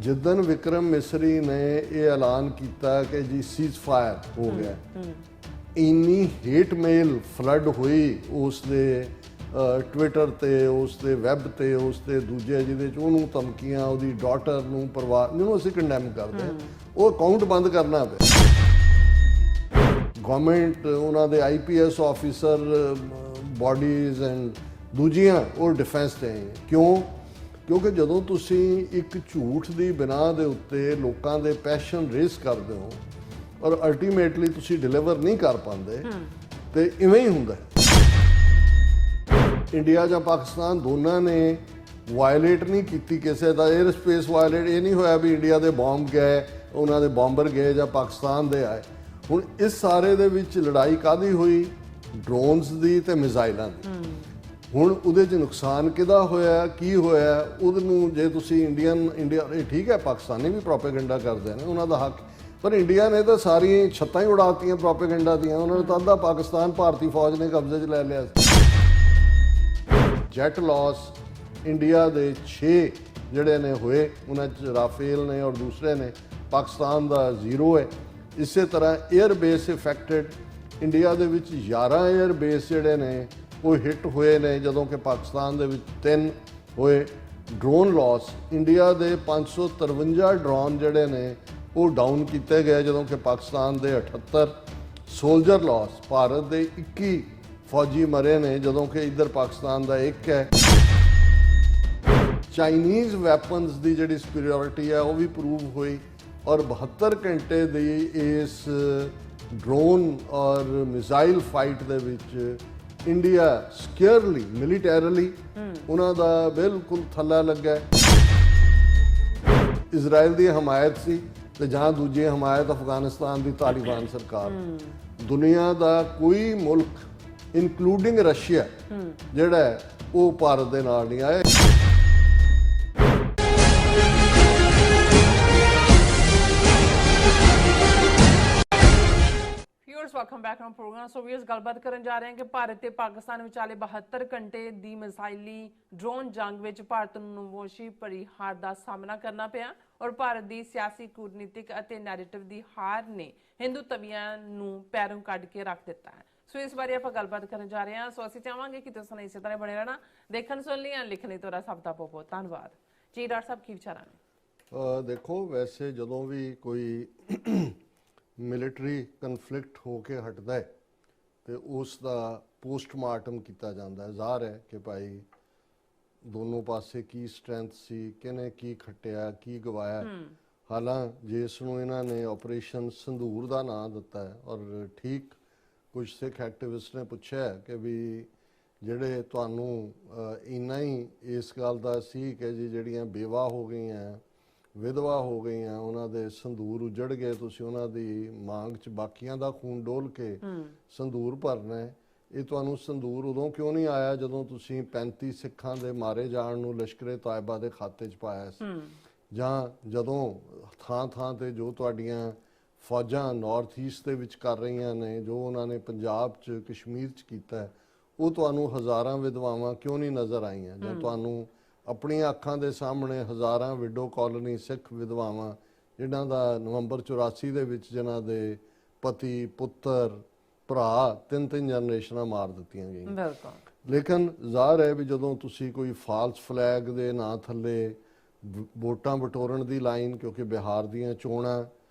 ਜਿੱਦਣ ਵਿਕਰਮ ਮਿਸਰੀ ਨੇ ਇਹ ਐਲਾਨ ਕੀਤਾ ਕਿ ਜੀ ਸੀਜ਼ ਫਾਇਰ ਹੋ ਗਿਆ, ਇੰਨੀ ਹੇਟ ਮੇਲ ਫਲੱਡ ਹੋਈ ਉਸ ਦੇ ਟਵਿੱਟਰ ਤੇ, ਉਸ ਦੇ ਵੈਬ ਤੇ, ਉਸ ਦੇ ਦੂਜੇ ਜਿਹਦੇ ਚ ਉਹਨੂੰ ਧਮਕੀਆਂ, ਉਹਦੀ ਡਾਟਰ ਨੂੰ, ਪਰਿਵਾਰ ਨੂੰ ਅਸੀਂ ਕੰਡੈਮ ਕਰਦੇ ਹਾਂ। ਉਹ ਅਕਾਊਂਟ ਬੰਦ ਕਰਨਾ ਪਿਆ। ਗਵਰਨਮੈਂਟ, ਉਹਨਾਂ ਦੇ IPS ਆਫੀਸਰ ਬੋਡੀਜ਼ ਐਂਡ ਦੂਜੀਆਂ ਉਹ ਡਿਫੈਂਸ ਤੇ ਆਏ। ਕਿਉਂਕਿ ਜਦੋਂ ਤੁਸੀਂ ਇੱਕ ਝੂਠ ਦੀ ਬਿਨਾਹ ਦੇ ਉੱਤੇ ਲੋਕਾਂ ਦੇ ਪੈਸ਼ਨ ਰੇਸ ਕਰਦੇ ਹੋ ਔਰ ਅਲਟੀਮੇਟਲੀ ਤੁਸੀਂ ਡਿਲੀਵਰ ਨਹੀਂ ਕਰ ਪਾਉਂਦੇ ਤੇ ਇਵੇਂ ਹੀ ਹੁੰਦਾ। ਇੰਡੀਆ ਜਾਂ ਪਾਕਿਸਤਾਨ ਦੋਨਾਂ ਨੇ ਵਾਇਲੇਟ ਨਹੀਂ ਕੀਤੀ ਕਿਸੇ ਦਾ 에ਅਰ ਸਪੇਸ ਵਾਇਲੇਟ। ਇਹ ਨਹੀਂ ਹੋਇਆ ਵੀ ਇੰਡੀਆ ਦੇ ਬੰਬ ਗਏ, ਉਹਨਾਂ ਦੇ ਬੰਬਰ ਗਏ ਜਾਂ ਪਾਕਿਸਤਾਨ ਦੇ ਆਏ। ਹੁਣ ਇਸ ਸਾਰੇ ਦੇ ਵਿੱਚ ਲੜਾਈ ਕਾਹਦੀ ਹੋਈ? ਡਰੋਨਸ ਦੀ ਤੇ ਮਿਜ਼ਾਈਲਾਂ ਦੀ। ਹੁਣ ਉਹਦੇ 'ਚ ਨੁਕਸਾਨ ਕਿਹਦਾ ਹੋਇਆ, ਕੀ ਹੋਇਆ, ਉਹਨੂੰ ਜੇ ਤੁਸੀਂ ਇੰਡੀਆ ਇਹ ਠੀਕ ਹੈ, ਪਾਕਿਸਤਾਨੀ ਵੀ ਪ੍ਰੋਪੇਗੈਂਡਾ ਕਰਦੇ ਨੇ, ਉਹਨਾਂ ਦਾ ਹੱਕ, ਪਰ ਇੰਡੀਆ ਨੇ ਤਾਂ ਸਾਰੀਆਂ ਛੱਤਾਂ ਹੀ ਉਡਾਤੀਆਂ ਪ੍ਰੋਪੇਗੈਂਡਾ ਦੀਆਂ। ਉਹਨਾਂ ਨੇ ਤਾਂ ਅੱਧਾ ਪਾਕਿਸਤਾਨ ਭਾਰਤੀ ਫੌਜ ਨੇ ਕਬਜ਼ੇ 'ਚ ਲੈ ਲਿਆ। ਜੈਟ ਲਾਸ ਇੰਡੀਆ ਦੇ 6 ਜਿਹੜੇ ਨੇ ਹੋਏ, ਉਹਨਾਂ 'ਚ ਰਾਫੇਲ ਨੇ ਔਰ ਦੂਸਰੇ ਨੇ, ਪਾਕਿਸਤਾਨ ਦਾ 0 ਹੈ। ਇਸੇ ਤਰ੍ਹਾਂ 에ਅਰ ਬੇਸ ਇਫੈਕਟਡ, ਇੰਡੀਆ ਦੇ ਵਿੱਚ 11 에ਅਰ ਬੇਸ ਜਿਹੜੇ ਨੇ ਉਹ ਹਿੱਟ ਹੋਏ ਨੇ, ਜਦੋਂ ਕਿ ਪਾਕਿਸਤਾਨ ਦੇ ਵਿੱਚ 3 ਹੋਏ। ਡਰੋਨ ਲਾਸ ਇੰਡੀਆ ਦੇ 553 ਡਰੋਨ ਜਿਹੜੇ ਨੇ ਉਹ ਡਾਊਨ ਕੀਤੇ ਗਏ, ਜਦੋਂ ਕਿ ਪਾਕਿਸਤਾਨ ਦੇ 78। ਸੋਲਜਰ ਲਾਸ ਭਾਰਤ ਦੇ 21 ਫੌਜੀ ਮਰੇ ਨੇ, ਜਦੋਂ ਕਿ ਇੱਧਰ ਪਾਕਿਸਤਾਨ ਦਾ 1 ਹੈ। ਚਾਈਨੀਜ਼ ਵੈਪਨਸ ਦੀ ਜਿਹੜੀ ਸੁਪੀਰੀਅਰਿਟੀ ਹੈ ਉਹ ਵੀ ਪ੍ਰੂਵ ਹੋਈ ਔਰ 72 ਘੰਟੇ ਦੀ ਇਸ ਡਰੋਨ ਔਰ ਮਿਜ਼ਾਈਲ ਫਾਈਟ ਦੇ ਵਿੱਚ ਇੰਡੀਆ ਸਕੇਅਰਲੀ ਮਿਲੀਟੈਰਲੀ ਉਹਨਾਂ ਦਾ ਬਿਲਕੁਲ ਥੱਲਾ ਲੱਗਾ। ਇਜ਼ਰਾਈਲ ਦੀ ਹਮਾਇਤ ਸੀ ਤੇ ਜਾਂ ਦੂਜੀ ਹਮਾਇਤ ਅਫਗਾਨਿਸਤਾਨ ਦੀ ਤਾਲਿਬਾਨ ਸਰਕਾਰ। ਦੁਨੀਆ ਦਾ ਕੋਈ ਮੁਲਕ ਇਨਕਲੂਡਿੰਗ ਰਸ਼ੀਆ ਜਿਹੜਾ ਉਹ ਭਾਰਤ ਦੇ ਨਾਲ ਨਹੀਂ ਆਇਆ। Welcome back to programme. So viewers, ਗੱਲਬਾਤ ਕਰਨ ਜਾ ਰਹੇ ਹਾਂ ਕਿ ਭਾਰਤ ਤੇ ਪਾਕਿਸਤਾਨ ਵਿਚਾਲੇ 72 ਘੰਟੇ ਦੀ ਮਿਜ਼ਾਈਲੀ ਡਰੋਨ ਜੰਗ ਵਿੱਚ ਭਾਰਤ ਨੂੰ ਨਮੋਸ਼ੀ ਭਰੀ ਹਾਰ ਦਾ ਸਾਹਮਣਾ ਕਰਨਾ ਪਿਆ ਔਰ ਭਾਰਤ ਦੀ ਸਿਆਸੀ, ਕੂਟਨੀਤਿਕ ਅਤੇ ਨੈਰੇਟਿਵ ਦੀ ਹਾਰ ਨੇ ਹਿੰਦੂ ਤਵੀਆਂ ਨੂੰ ਪੈਰੋਂ ਕੱਢ ਕੇ ਰੱਖ ਦਿੱਤਾ ਹੈ। ਸੋ ਇਸ ਬਾਰੇ ਆਪਾਂ ਗੱਲਬਾਤ ਕਰਨ ਜਾ ਰਹੇ ਹਾਂ। ਸੋ ਅਸੀਂ ਚਾਹਾਂਗੇ ਕਿ ਤੁਸੀਂ ਇਸੇ ਤਰ੍ਹਾਂ ਬਣੇ ਰਹਿਣਾ। ਦੇਖਣ, ਸੁਣ ਲਈ, ਲਿਖਣ ਲਈ ਤੁਹਾਡਾ ਸਭ ਦਾ ਬਹੁਤ ਬਹੁਤ ਧੰਨਵਾਦ ਜੀ। ਡਾਕਟਰ ਸਾਹਿਬ, ਕੀ ਵਿਚਾਰਾਂ ਨੇ? ਦੇਖੋ, ਵੈਸੇ ਜਦੋਂ ਵੀ ਕੋਈ ਮਿਲਟਰੀ ਕਨਫਲਿਕਟ ਹੋ ਕੇ ਹਟਦਾ ਹੈ ਤੇ ਉਸ ਦਾ ਪੋਸਟਮਾਰਟਮ ਕੀਤਾ ਜਾਂਦਾ ਹੈ। ਜ਼ਾਹਰ ਹੈ ਕਿ ਭਾਈ ਦੋਨੋਂ ਪਾਸੇ ਕੀ ਸਟਰੈਂਥ ਸੀ, ਕਿਹਨੇ ਕੀ ਖੱਟਿਆ, ਕੀ ਗਵਾਇਆ। ਹਾਲਾਂ ਜਿਸ ਨੂੰ ਇਹਨਾਂ ਨੇ ਆਪਰੇਸ਼ਨ ਸੰਧੂਰ ਦਾ ਨਾਂ ਦਿੱਤਾ ਹੈ ਔਰ ਠੀਕ ਕੁਝ ਸਿੱਖ ਐਕਟਿਵਿਸਟ ਨੇ ਪੁੱਛਿਆ ਕਿ ਵੀ ਜਿਹੜੇ ਤੁਹਾਨੂੰ ਇੰਨਾ ਹੀ ਇਸ ਗੱਲ ਦਾ ਸੀ ਕਿ ਜੀ ਜਿਹੜੀਆਂ ਬੇਵਾ ਹੋ ਗਈਆਂ, ਵਿਧਵਾ ਹੋ ਗਈਆਂ, ਉਹਨਾਂ ਦੇ ਸੰਧੂਰ ਉਜੜ ਗਏ, ਤੁਸੀਂ ਉਹਨਾਂ ਦੀ ਮੰਗ 'ਚ ਬਾਕੀਆਂ ਦਾ ਖੂਨ ਡੋਲ ਕੇ ਸੰਧੂਰ ਭਰਨਾ ਹੈ। ਇਹ ਤੁਹਾਨੂੰ ਸੰਧੂਰ ਉਦੋਂ ਕਿਉਂ ਨਹੀਂ ਆਇਆ ਜਦੋਂ ਤੁਸੀਂ 35 ਸਿੱਖਾਂ ਦੇ ਮਾਰੇ ਜਾਣ ਨੂੰ ਲਸ਼ਕਰੇ ਤਾਇਬਾ ਦੇ ਖਾਤੇ 'ਚ ਪਾਇਆ ਸੀ, ਜਾਂ ਜਦੋਂ ਥਾਂ ਥਾਂ ਤੇ ਜੋ ਤੁਹਾਡੀਆਂ ਫੌਜਾਂ ਨਾਰਥ ਈਸਟ ਦੇ ਵਿੱਚ ਕਰ ਰਹੀਆਂ ਨੇ, ਜੋ ਉਹਨਾਂ ਨੇ ਪੰਜਾਬ 'ਚ, ਕਸ਼ਮੀਰ 'ਚ ਕੀਤਾ, ਉਹ ਤੁਹਾਨੂੰ ਹਜ਼ਾਰਾਂ ਵਿਧਵਾਵਾਂ ਕਿਉਂ ਨਹੀਂ ਨਜ਼ਰ ਆਈਆਂ? ਜਾਂ ਤੁਹਾਨੂੰ ਆਪਣੀਆਂ ਅੱਖਾਂ ਦੇ ਸਾਹਮਣੇ ਹਜ਼ਾਰਾਂ ਵਿਡੋ ਕਾਲੋਨੀ ਸਿੱਖ ਵਿਧਵਾਵਾਂ ਜਿਨ੍ਹਾਂ ਦਾ ਨਵੰਬਰ 84 ਦੇ ਵਿੱਚ ਜਿਨ੍ਹਾਂ ਦੇ ਪਤੀ, ਪੁੱਤਰ, ਭਰਾ 3-3 ਜਨਰੇਸ਼ਨਾਂ ਮਾਰ ਦਿੱਤੀਆਂ ਗਈਆਂ। ਲੇਕਿਨ ਜ਼ਾਹਰ ਹੈ ਵੀ ਜਦੋਂ ਤੁਸੀਂ ਕੋਈ ਫਾਲਸ ਫਲੈਗ ਦੇ ਨਾਂ ਥੱਲੇ ਵੋਟਾਂ ਬਟੋਰਨ ਦੀ ਲਾਈਨ, ਕਿਉਂਕਿ ਬਿਹਾਰ ਦੀਆਂ ਚੋਣਾਂ,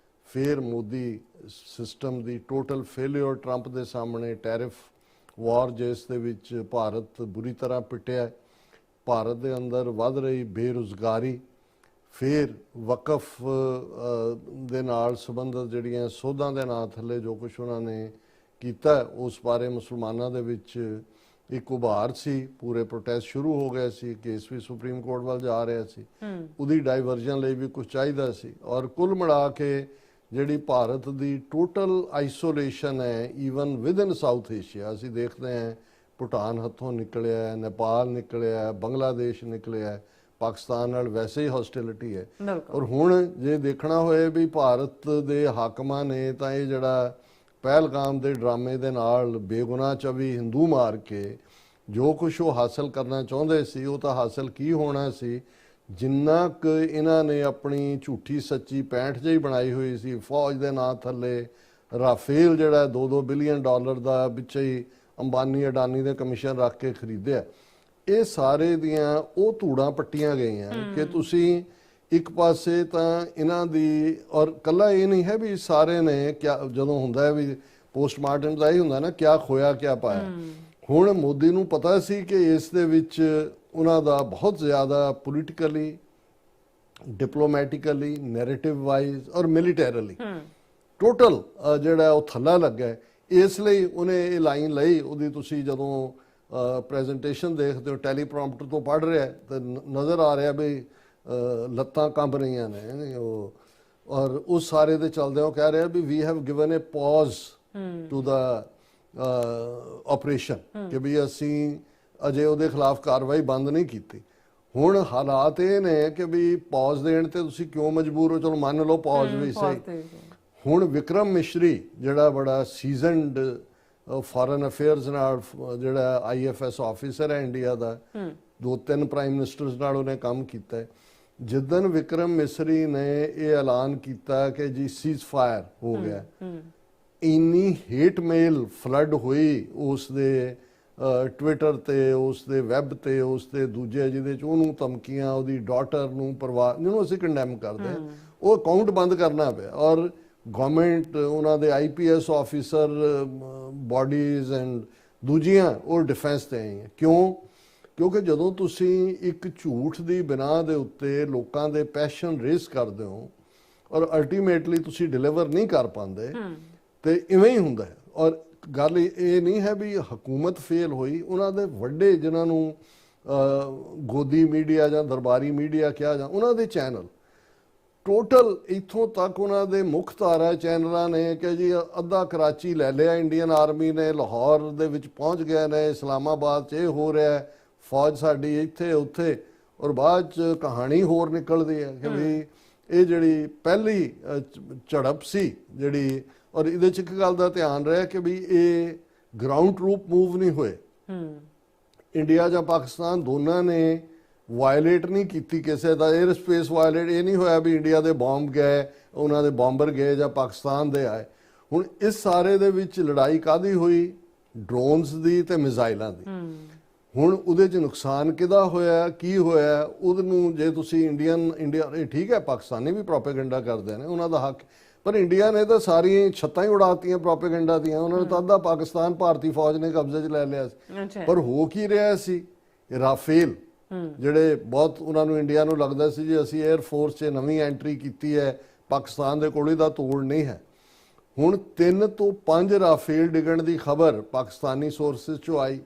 ਫਿਰ ਮੋਦੀ ਸਿਸਟਮ ਦੀ ਟੋਟਲ ਫੇਲਿਅਰ, ਟਰੰਪ ਦੇ ਸਾਹਮਣੇ ਟੈਰਿਫ ਵਾਰ ਜਿਸ ਦੇ ਵਿੱਚ ਭਾਰਤ ਬੁਰੀ ਤਰ੍ਹਾਂ ਪਿੱਟਿਆ, ਭਾਰਤ ਦੇ ਅੰਦਰ ਵੱਧ ਰਹੀ ਬੇਰੁਜ਼ਗਾਰੀ, ਫਿਰ ਵਕਫ ਦੇ ਨਾਲ ਸੰਬੰਧਿਤ ਜਿਹੜੀਆਂ ਸੋਧਾਂ ਦੇ ਨਾਂ ਥੱਲੇ ਜੋ ਕੁਛ ਉਹਨਾਂ ਨੇ ਕੀਤਾ, ਉਸ ਬਾਰੇ ਮੁਸਲਮਾਨਾਂ ਦੇ ਵਿੱਚ ਇੱਕ ਉਭਾਰ ਸੀ। ਪੂਰੇ ਪ੍ਰੋਟੈਸਟ ਸ਼ੁਰੂ ਹੋ ਗਏ ਸੀ, ਕੇਸ ਵੀ ਸੁਪਰੀਮ ਕੋਰਟ ਵੱਲ ਜਾ ਰਿਹਾ ਸੀ, ਉਹਦੀ ਡਾਈਵਰਜਨ ਲਈ ਵੀ ਕੁਝ ਚਾਹੀਦਾ ਸੀ। ਔਰ ਕੁੱਲ ਮਿਲਾ ਕੇ ਜਿਹੜੀ ਭਾਰਤ ਦੀ ਟੋਟਲ ਆਈਸੋਲੇਸ਼ਨ ਹੈ even with in south Asia, ਅਸੀਂ ਦੇਖਦੇ ਹਾਂ ਭੂਟਾਨ ਹੱਥੋਂ ਨਿਕਲਿਆ, ਨੇਪਾਲ ਨਿਕਲਿਆ, ਬੰਗਲਾਦੇਸ਼ ਨਿਕਲਿਆ, ਪਾਕਿਸਤਾਨ ਨਾਲ ਵੈਸੇ ਹੀ ਹੌਸਟਿਲਿਟੀ ਹੈ। ਔਰ ਹੁਣ ਜੇ ਦੇਖਣਾ ਹੋਏ ਵੀ ਭਾਰਤ ਦੇ ਹਾਕਮਾਂ ਨੇ ਤਾਂ ਇਹ ਜਿਹੜਾ ਪਹਿਲਗਾਮ ਦੇ ਡਰਾਮੇ ਦੇ ਨਾਲ ਬੇਗੁਨਾਹ 24 ਹਿੰਦੂ ਮਾਰ ਕੇ ਜੋ ਕੁਛ ਉਹ ਹਾਸਲ ਕਰਨਾ ਚਾਹੁੰਦੇ ਸੀ, ਉਹ ਤਾਂ ਹਾਸਲ ਕੀ ਹੋਣਾ ਸੀ ਜਿੰਨਾ ਕੁ ਇਹਨਾਂ ਨੇ ਆਪਣੀ ਝੂਠੀ ਸੱਚੀ ਪੈਂਠ ਜਿਹੀ ਬਣਾਈ ਹੋਈ ਸੀ ਫੌਜ ਦੇ ਨਾਂ ਥੱਲੇ, ਰਾਫੇਲ ਜਿਹੜਾ $2-2 ਬਿਲੀਅਨ ਦਾ ਵਿੱਚ ਹੀ ਅੰਬਾਨੀ ਅਡਾਨੀ ਦੇ ਕਮਿਸ਼ਨ ਰੱਖ ਕੇ ਖਰੀਦਿਆ, ਇਹ ਸਾਰੇ ਦੀਆਂ ਉਹ ਧੂੜਾਂ ਪੱਟੀਆਂ ਗਈਆਂ ਕਿ ਤੁਸੀਂ ਇੱਕ ਪਾਸੇ ਤਾਂ ਇਹਨਾਂ ਦੀ, ਔਰ ਕੱਲਾ ਇਹ ਨਹੀਂ ਹੈ ਵੀ ਸਾਰੇ ਨੇ ਕਿਆ, ਜਦੋਂ ਹੁੰਦਾ ਹੈ ਵੀ ਪੋਸਟਮਾਰਟਮ ਦਾ ਹੀ ਹੁੰਦਾ ਨਾ ਕਿਆ ਖੋਇਆ ਕਿਆ ਪਾਇਆ। ਹੁਣ ਮੋਦੀ ਨੂੰ ਪਤਾ ਸੀ ਕਿ ਇਸ ਦੇ ਵਿੱਚ ਉਹਨਾਂ ਦਾ ਬਹੁਤ ਜ਼ਿਆਦਾ ਪੋਲੀਟੀਕਲੀ, ਡਿਪਲੋਮੈਟਿਕਲੀ, ਨੈਰੇਟਿਵ ਵਾਈਜ਼ ਔਰ ਮਿਲੀਟੈਰਲੀ ਟੋਟਲ ਜਿਹੜਾ ਉਹ ਥੱਲਾ ਲੱਗਾ ਹੈ। ਇਸ ਲਈ ਉਹਨੇ ਇਹ ਲਾਈਨ ਲਈ। ਉਹਦੀ ਤੁਸੀਂ ਜਦੋਂ ਪ੍ਰੈਜੈਂਟੇਸ਼ਨ ਦੇਖਦੇ ਹੋ ਟੈਲੀਪ੍ਰੋਂਪਟਰ ਤੋਂ ਪੜ੍ਹ ਰਿਹਾ ਤਾਂ ਨਜ਼ਰ ਆ ਰਿਹਾ ਵੀ ਲੱਤਾਂ ਕੰਬ ਰਹੀਆਂ ਨੇ ਉਹ, ਔਰ ਉਸ ਸਾਰੇ ਦੇ ਚੱਲਦੇ ਉਹ ਕਹਿ ਰਿਹਾ ਵੀ we have given a pause to the operation, ਕਿ ਵੀ ਅਸੀਂ ਅਜੇ ਉਹਦੇ ਖਿਲਾਫ ਕਾਰਵਾਈ ਬੰਦ ਨਹੀਂ ਕੀਤੀ। ਹੁਣ ਹਾਲਾਤ ਇਹ ਨੇ ਕਿ ਵੀ ਪੌਜ਼ ਦੇਣ ਤੇ ਤੁਸੀਂ ਕਿਉਂ ਮਜਬੂਰ ਹੋ, ਚਲੋ ਮੰਨ ਲਓ ਪੌਜ਼ ਵੀ ਸਹੀ। ਹੁਣ ਵਿਕਰਮ ਮਿਸ਼ਰੀ ਜਿਹੜਾ ਬੜਾ ਸੀਜ਼ਨਡ ਫੋਰਨ ਅਫੇਅਰਸ ਨਾਲ ਜਿਹੜਾ IFS ਆਫੀਸਰ ਹੈ ਇੰਡੀਆ ਦਾ, 2-3 ਪ੍ਰਾਈਮ ਮਿਨਿਸਟਰਸ ਨਾਲ ਉਹਨੇ ਕੰਮ ਕੀਤਾ ਹੈ। ਜਿੱਦਨ ਵਿਕਰਮ ਮਿਸਰੀ ਨੇ ਇਹ ਐਲਾਨ ਕੀਤਾ ਕਿ ਜੀ ਸੀਜ਼ ਫਾਇਰ ਹੋ ਗਿਆ, ਇੰਨੀ ਹੇਟ ਮੇਲ ਫਲੱਡ ਹੋਈ ਉਸ ਦੇ ਟਵਿੱਟਰ ਤੇ, ਉਸ ਦੇ ਵੈਬ ਤੇ, ਉਸ ਦੇ ਦੂਜੇ ਜਿਹਦੇ ਚ ਉਹਨੂੰ ਧਮਕੀਆਂ, ਉਹਦੀ ਡਾਟਰ ਨੂੰ, ਪਰਿਵਾਰ ਜਿਹਨੂੰ ਅਸੀਂ ਕੰਡੈਮ ਕਰਦੇ ਹਾਂ, ਉਹ ਅਕਾਊਂਟ ਬੰਦ ਕਰਨਾ ਪਿਆ। ਔਰ ਗਵਰਨਮੈਂਟ, ਉਹਨਾਂ ਦੇ IPS ਆਫੀਸਰ ਬਾਡੀਜ਼ ਐਂਡ ਦੂਜੀਆਂ ਉਹ ਡਿਫੈਂਸ ਤੇ ਆਈਆਂ। ਕਿਉਂਕਿ ਜਦੋਂ ਤੁਸੀਂ ਇੱਕ ਝੂਠ ਦੀ ਬਿਨਾਂ ਦੇ ਉੱਤੇ ਲੋਕਾਂ ਦੇ ਪੈਸ਼ਨ ਰੇਸ ਕਰਦੇ ਹੋ ਔਰ ਅਲਟੀਮੇਟਲੀ ਤੁਸੀਂ ਡਿਲੀਵਰ ਨਹੀਂ ਕਰ ਪਾਉਂਦੇ, ਤੇ ਇਵੇਂ ਹੀ ਹੁੰਦਾ ਹੈ। ਔਰ ਗੱਲ ਇਹ ਨਹੀਂ ਹੈ ਵੀ ਹਕੂਮਤ ਫੇਲ ਹੋਈ, ਉਹਨਾਂ ਦੇ ਵੱਡੇ ਜਿਨ੍ਹਾਂ ਨੂੰ ਗੋਦੀ ਮੀਡੀਆ ਜਾਂ ਦਰਬਾਰੀ ਮੀਡੀਆ ਕਿਹਾ ਜਾਂ ਉਹਨਾਂ ਦੇ ਚੈਨਲ ਟੋਟਲ ਇੱਥੋਂ ਤੱਕ ਉਹਨਾਂ ਦੇ ਮੁੱਖ ਧਾਰਾ ਚੈਨਲਾਂ ਨੇ ਕਿ ਜੀ ਅੱਧਾ ਕਰਾਚੀ ਲੈ ਲਿਆ ਇੰਡੀਅਨ ਆਰਮੀ ਨੇ, ਲਾਹੌਰ ਦੇ ਵਿੱਚ ਪਹੁੰਚ ਗਏ ਨੇ, ਇਸਲਾਮਾਬਾਦ 'ਚ ਇਹ ਹੋ ਰਿਹਾ, ਫੌਜ ਸਾਡੀ ਇੱਥੇ ਉੱਥੇ, ਔਰ ਬਾਅਦ 'ਚ ਕਹਾਣੀ ਹੋਰ ਨਿਕਲਦੀ ਹੈ ਕਿ ਵੀ ਇਹ ਜਿਹੜੀ ਪਹਿਲੀ ਝੜਪ ਸੀ ਜਿਹੜੀ, ਔਰ ਇਹਦੇ 'ਚ ਇੱਕ ਗੱਲ ਦਾ ਧਿਆਨ ਰਿਹਾ ਕਿ ਵੀ ਇਹ ਗਰਾਊਂਡ ਟਰੂਪ ਮੂਵ ਨਹੀਂ ਹੋਏ, ਇੰਡੀਆ ਜਾਂ ਪਾਕਿਸਤਾਨ ਦੋਨਾਂ ਨੇ ਵਾਇਲੇਟ ਨਹੀਂ ਕੀਤੀ ਕਿਸੇ ਦਾ 에ਅਰ ਸਪੇਸ ਵਾਇਲੇਟ। ਇਹ ਨਹੀਂ ਹੋਇਆ ਵੀ ਇੰਡੀਆ ਦੇ ਬੰਬ ਗਏ, ਉਹਨਾਂ ਦੇ ਬੰਬਰ ਗਏ ਜਾਂ ਪਾਕਿਸਤਾਨ ਦੇ ਆਏ। ਹੁਣ ਇਸ ਸਾਰੇ ਦੇ ਵਿੱਚ ਲੜਾਈ ਕਾਹਦੀ ਹੋਈ? ਡਰੋਨਸ ਦੀ ਤੇ ਮਿਜ਼ਾਈਲਾਂ ਦੀ। ਹੁਣ ਉਹਦੇ 'ਚ ਨੁਕਸਾਨ ਕਿਹਦਾ ਹੋਇਆ, ਕੀ ਹੋਇਆ, ਉਹਨੂੰ ਜੇ ਤੁਸੀਂ ਇੰਡੀਆ ਇਹ ਠੀਕ ਹੈ ਪਾਕਿਸਤਾਨੀ ਵੀ ਪ੍ਰੋਪੇਗੈਂਡਾ ਕਰਦੇ ਨੇ, ਉਹਨਾਂ ਦਾ ਹੱਕ, ਪਰ ਇੰਡੀਆ ਨੇ ਤਾਂ ਸਾਰੀਆਂ ਛੱਤਾਂ ਹੀ ਉਡਾਤੀਆਂ ਪ੍ਰੋਪੇਗੈਂਡਾ ਦੀਆਂ। ਉਹਨਾਂ ਨੇ ਤਾਂ ਅੱਧਾ ਪਾਕਿਸਤਾਨ ਭਾਰਤੀ ਫੌਜ ਨੇ ਕਬਜ਼ੇ 'ਚ ਲੈ ਲਿਆ ਸੀ। ਪਰ ਹੋ ਕੀ ਰਿਹਾ ਸੀ? ਰਾਫੇਲ ਜਿਹੜੇ ਬਹੁਤ ਉਹਨਾਂ ਨੂੰ, ਇੰਡੀਆ ਨੂੰ ਲੱਗਦਾ ਸੀ ਜੀ ਅਸੀਂ 에ਅਰ ਫੋਰਸ 'ਚ ਨਵੀਂ ਐਂਟਰੀ ਕੀਤੀ ਹੈ, ਪਾਕਿਸਤਾਨ ਦੇ ਕੋਲ ਇਹਦਾ ਤੋੜ ਨਹੀਂ ਹੈ। ਹੁਣ 3 ਤੋਂ 5 ਰਾਫੇਲ ਡਿੱਗਣ ਦੀ ਖਬਰ ਪਾਕਿਸਤਾਨੀ ਸੋਰਸਿਸ 'ਚੋਂ ਆਈ,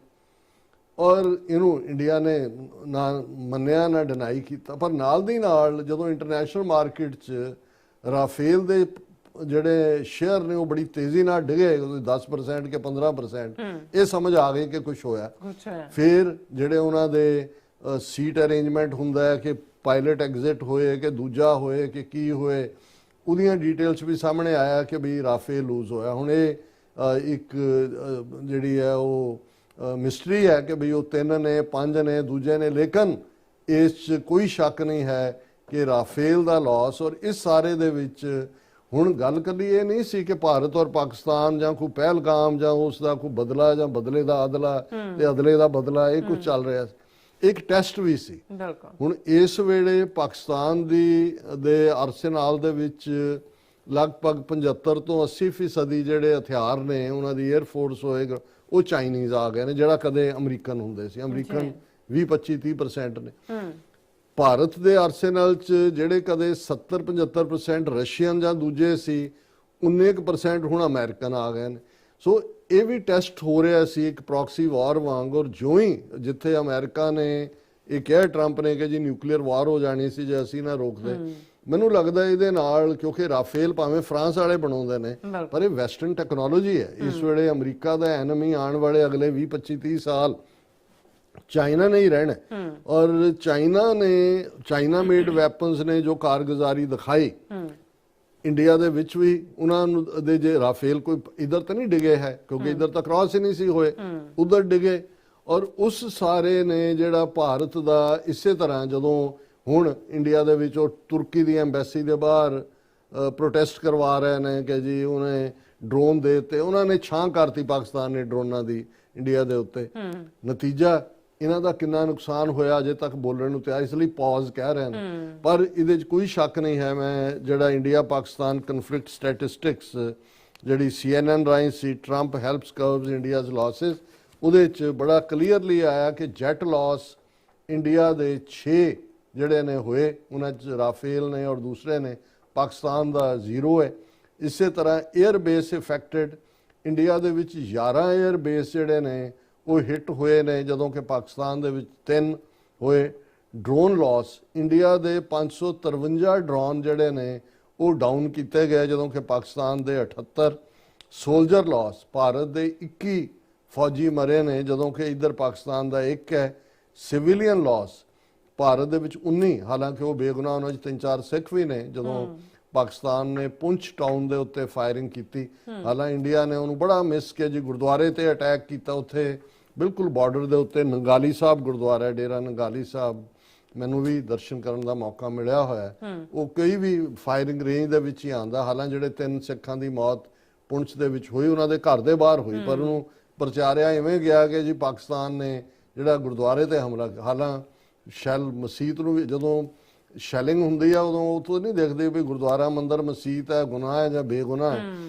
ਔਰ ਇਹਨੂੰ ਇੰਡੀਆ ਨੇ ਨਾ ਮੰਨਿਆ ਨਾ ਡਿਨਾਈ ਕੀਤਾ। ਪਰ ਨਾਲ ਦੀ ਨਾਲ ਜਦੋਂ ਇੰਟਰਨੈਸ਼ਨਲ ਮਾਰਕੀਟ 'ਚ ਰਾਫੇਲ ਦੇ ਜਿਹੜੇ ਸ਼ੇਅਰ ਨੇ ਉਹ ਬੜੀ ਤੇਜ਼ੀ ਨਾਲ ਡਿਗੇ, 10% ਕਿ 15%, ਇਹ ਸਮਝ ਆ ਗਈ ਕਿ ਕੁਝ ਹੋਇਆ। ਫਿਰ ਜਿਹੜੇ ਉਹਨਾਂ ਦੇ ਸੀਟ ਅਰੇਂਜਮੈਂਟ ਹੁੰਦਾ ਹੈ ਕਿ ਪਾਇਲਟ ਐਗਜ਼ਿਟ ਹੋਏ ਕਿ ਦੂਜਾ ਹੋਏ ਕਿ ਕੀ ਹੋਏ, ਉਹਦੀਆਂ ਡਿਟੇਲਸ ਵੀ ਸਾਹਮਣੇ ਆਇਆ ਕਿ ਵੀ ਰਾਫੇਲ ਲੂਜ਼ ਹੋਇਆ। ਹੁਣ ਇਹ ਇੱਕ ਜਿਹੜੀ ਹੈ ਉਹ ਮਿਸਟਰੀ ਹੈ ਕਿ ਵੀ ਉਹ 3 ਨੇ 5 ਨੇ ਦੂਜੇ ਨੇ, ਲੇਕਿਨ ਇਸ 'ਚ ਕੋਈ ਸ਼ੱਕ ਨਹੀਂ ਹੈ ਕਿ ਰਾਫੇਲ ਦਾ ਲਾਸ। ਔਰ ਇਸ ਸਾਰੇ ਦੇ ਵਿੱਚ ਹੁਣ ਗੱਲ ਕਰੀ ਇਹ ਨਹੀਂ ਸੀ ਕਿ ਭਾਰਤ ਔਰ ਪਾਕਿਸਤਾਨ ਜਾਂ ਕੋਈ ਪਹਿਲਗਾਮ ਜਾਂ ਉਸ ਦਾ ਕੋਈ ਬਦਲਾ ਜਾਂ ਬਦਲੇ ਦਾ ਅਦਲਾ ਤੇ ਅਦਲੇ ਦਾ ਬਦਲਾ, ਇਹ ਕੁਝ ਚੱਲ ਰਿਹਾ ਸੀ। ਇੱਕ ਟੈਸਟ ਵੀ ਸੀ। ਹੁਣ ਇਸ ਵੇਲੇ ਪਾਕਿਸਤਾਨ ਦੇ ਅਰਸੇਨਾਲ ਦੇ ਵਿੱਚ ਲਗਭਗ 75 ਤੋਂ 80% ਜਿਹੜੇ ਹਥਿਆਰ ਨੇ ਉਹਨਾਂ ਦੀ 에ਅਰ ਫੋਰਸ ਹੋਏਗਾ ਉਹ ਚਾਈਨੀਜ਼ ਆ ਗਏ ਨੇ, ਜਿਹੜਾ ਕਦੇ ਅਮਰੀਕਨ ਹੁੰਦੇ ਸੀ। ਅਮਰੀਕਨ 20-25-30% ਨੇ। ਭਾਰਤ ਦੇ ਅਰਸੇਨਲ 'ਚ ਜਿਹੜੇ ਕਦੇ 70-75% ਰਸ਼ੀਅਨ ਜਾਂ ਦੂਜੇ ਸੀ, 19% ਹੁਣ ਅਮਰੀਕਨ ਆ ਗਏ ਨੇ। ਸੋ ਇਹ ਵੀ ਟੈਸਟ ਹੋ ਰਿਹਾ ਸੀ ਇੱਕ ਪ੍ਰੌਕਸੀ ਵਾਰ ਵਾਂਗ। ਔਰ ਜਿਉਂ ਹੀ ਜਿੱਥੇ ਅਮਰੀਕਾ ਨੇ ਇਹ ਕਿਹਾ ਟਰੰਪ ਨੇ ਕਿ ਜੀ ਨਿਊਕਲੀਅਰ ਵਾਰ ਹੋ ਜਾਣੀ ਸੀ ਜੇ ਅਸੀਂ ਨਾ ਰੋਕਦੇ, ਮੈਨੂੰ ਲੱਗਦਾ ਇਹਦੇ ਨਾਲ, ਕਿਉਂਕਿ ਰਾਫੇਲ ਭਾਵੇਂ ਫਰਾਂਸ ਵਾਲੇ ਬਣਾਉਂਦੇ ਨੇ ਪਰ ਇਹ ਵੈਸਟਰਨ ਟੈਕਨੋਲੋਜੀ ਹੈ। ਇਸ ਵੇਲੇ ਅਮਰੀਕਾ ਦਾ ਐਨਮੀ ਆਉਣ ਵਾਲੇ ਅਗਲੇ 20-25-30 ਸਾਲ ਚਾਈਨਾ ਨੇ ਹੀ ਰਹਿਣਾ। ਔਰ ਚਾਈਨਾ ਮੇਡ ਵੈਪਨਸ ਨੇ ਜੋ ਕਾਰਗੁਜ਼ਾਰੀ ਦਿਖਾਈ ਇੰਡੀਆ ਦੇ ਵਿੱਚ ਵੀ, ਉਹਨਾਂ ਨੂੰ ਦੇ ਜੇ ਰਾਫੇਲ ਕੋਈ ਇਧਰ ਤਾਂ ਨਹੀਂ ਡਿਗੇ ਹੈ ਕਿਉਂਕਿ ਇਧਰ ਤਾਂ ਕ੍ਰਾਸ ਹੀ ਨਹੀਂ ਸੀ ਹੋਏ, ਉਧਰ ਡਿਗੇ। ਔਰ ਉਸ ਸਾਰੇ ਨੇ ਜਿਹੜਾ ਭਾਰਤ ਦਾ ਇਸੇ ਤਰ੍ਹਾਂ ਜਦੋਂ ਹੁਣ ਇੰਡੀਆ ਦੇ ਵਿੱਚ ਉਹ ਤੁਰਕੀ ਦੀ ਐਮਬੈਸੀ ਦੇ ਬਾਹਰ ਪ੍ਰੋਟੈਸਟ ਕਰਵਾ ਰਹੇ ਨੇ ਕਿ ਜੀ ਉਹਨੇ ਡਰੋਨ ਦੇ ਦਿੱਤੇ, ਉਹਨਾਂ ਨੇ ਛਾਂ ਕਰਤੀ ਪਾਕਿਸਤਾਨ ਨੇ ਡਰੋਨਾਂ ਦੀ ਇੰਡੀਆ ਦੇ ਉੱਤੇ। ਨਤੀਜਾ ਇਹਨਾਂ ਦਾ ਕਿੰਨਾ ਨੁਕਸਾਨ ਹੋਇਆ ਅਜੇ ਤੱਕ ਬੋਲਣ ਨੂੰ ਤਿਆਰ, ਇਸ ਲਈ ਪੌਜ਼ ਕਹਿ ਰਹੇ ਨੇ। ਪਰ ਇਹਦੇ 'ਚ ਕੋਈ ਸ਼ੱਕ ਨਹੀਂ ਹੈ, ਮੈਂ ਜਿਹੜਾ ਇੰਡੀਆ ਪਾਕਿਸਤਾਨ ਕਨਫਲਿਕਟ ਸਟੈਟਿਸਟਿਕਸ ਜਿਹੜੀ CNN ਰਾਹੀਂ ਸੀ, ਟਰੰਪ ਹੈਲਪਸ ਕਰਵਸ ਇੰਡੀਆਜ਼ ਲਾਸਿਸ, ਉਹਦੇ 'ਚ ਬੜਾ ਕਲੀਅਰਲੀ ਆਇਆ ਕਿ ਜੈਟ ਲਾਸ ਇੰਡੀਆ ਦੇ 6 ਜਿਹੜੇ ਨੇ ਹੋਏ, ਉਹਨਾਂ 'ਚ ਰਾਫੇਲ ਨੇ ਔਰ ਦੂਸਰੇ ਨੇ, ਪਾਕਿਸਤਾਨ ਦਾ 0 ਹੈ। ਇਸੇ ਤਰ੍ਹਾਂ 에ਅਰ ਬੇਸ ਇਫੈਕਟਡ ਇੰਡੀਆ ਦੇ ਵਿੱਚ 11 에ਅਰ ਬੇਸ ਜਿਹੜੇ ਨੇ ਉਹ ਹਿੱਟ ਹੋਏ ਨੇ, ਜਦੋਂ ਕਿ ਪਾਕਿਸਤਾਨ ਦੇ ਵਿੱਚ 3 ਹੋਏ। ਡਰੋਨ ਲਾਸ ਇੰਡੀਆ ਦੇ 553 ਡਰੋਨ ਜਿਹੜੇ ਨੇ ਉਹ ਡਾਊਨ ਕੀਤੇ ਗਏ, ਜਦੋਂ ਕਿ ਪਾਕਿਸਤਾਨ ਦੇ 78। ਸੋਲਜਰ ਲਾਸ ਭਾਰਤ ਦੇ 21 ਫੌਜੀ ਮਰੇ ਨੇ, ਜਦੋਂ ਕਿ ਇੱਧਰ ਪਾਕਿਸਤਾਨ ਦਾ 1 ਹੈ। ਸਿਵਿਲੀਅਨ ਲਾਸ ਭਾਰਤ ਦੇ ਵਿੱਚ 19, ਹਾਲਾਂਕਿ ਉਹ ਬੇਗੁਨਾਹ, ਉਹਨਾਂ 'ਚ 3-4 ਸਿੱਖ ਵੀ ਨੇ, ਜਦੋਂ ਪਾਕਿਸਤਾਨ ਨੇ ਪੁੰਛ ਟਾਊਨ ਦੇ ਉੱਤੇ ਫਾਇਰਿੰਗ ਕੀਤੀ। ਹਾਲਾਂਕਿ ਇੰਡੀਆ ਨੇ ਉਹਨੂੰ ਬੜਾ ਮਿਸ ਕੇ ਜੀ ਗੁਰਦੁਆਰੇ ਤੇ ਅਟੈਕ ਕੀਤਾ, ਉੱਥੇ ਬਿਲਕੁਲ ਬਾਰਡਰ ਦੇ ਉੱਤੇ ਨੰਗਾਲੀ ਸਾਹਿਬ ਗੁਰਦੁਆਰਾ, ਡੇਰਾ ਨੰਗਾਲੀ ਸਾਹਿਬ, ਮੈਨੂੰ ਵੀ ਦਰਸ਼ਨ ਕਰਨ ਦਾ ਮੌਕਾ ਮਿਲਿਆ ਹੋਇਆ। ਉਹ ਕੋਈ ਵੀ ਫਾਇਰਿੰਗ ਰੇਂਜ ਦੇ ਵਿੱਚ ਹੀ ਆਉਂਦਾ। ਹਾਲਾਂਕਿ ਜਿਹੜੇ 3 ਸਿੱਖਾਂ ਦੀ ਮੌਤ ਪੁੰਛ ਦੇ ਵਿੱਚ ਹੋਈ, ਉਹਨਾਂ ਦੇ ਘਰ ਦੇ ਬਾਹਰ ਹੋਈ, ਪਰ ਉਹਨੂੰ ਪ੍ਰਚਾਰਿਆ ਇਵੇਂ ਗਿਆ ਕਿ ਜੀ ਪਾਕਿਸਤਾਨ ਨੇ ਜਿਹੜਾ ਗੁਰਦੁਆਰੇ ਤੇ ਹਮਲਾ। ਹਾਲਾਂਕਿ ਸ਼ੈਲ ਮਸੀਤ ਨੂੰ ਵੀ ਜਦੋਂ ਸ਼ੈਲਿੰਗ ਹੁੰਦੀ ਆ ਉਦੋਂ ਉੱਥੋਂ ਨਹੀਂ ਦੇਖਦੇ ਵੀ ਗੁਰਦੁਆਰਾ ਮੰਦਰ ਮਸੀਤ ਹੈ, ਗੁਨਾਹ ਹੈ ਜਾਂ ਬੇਗੁਨਾਹ ਹੈ।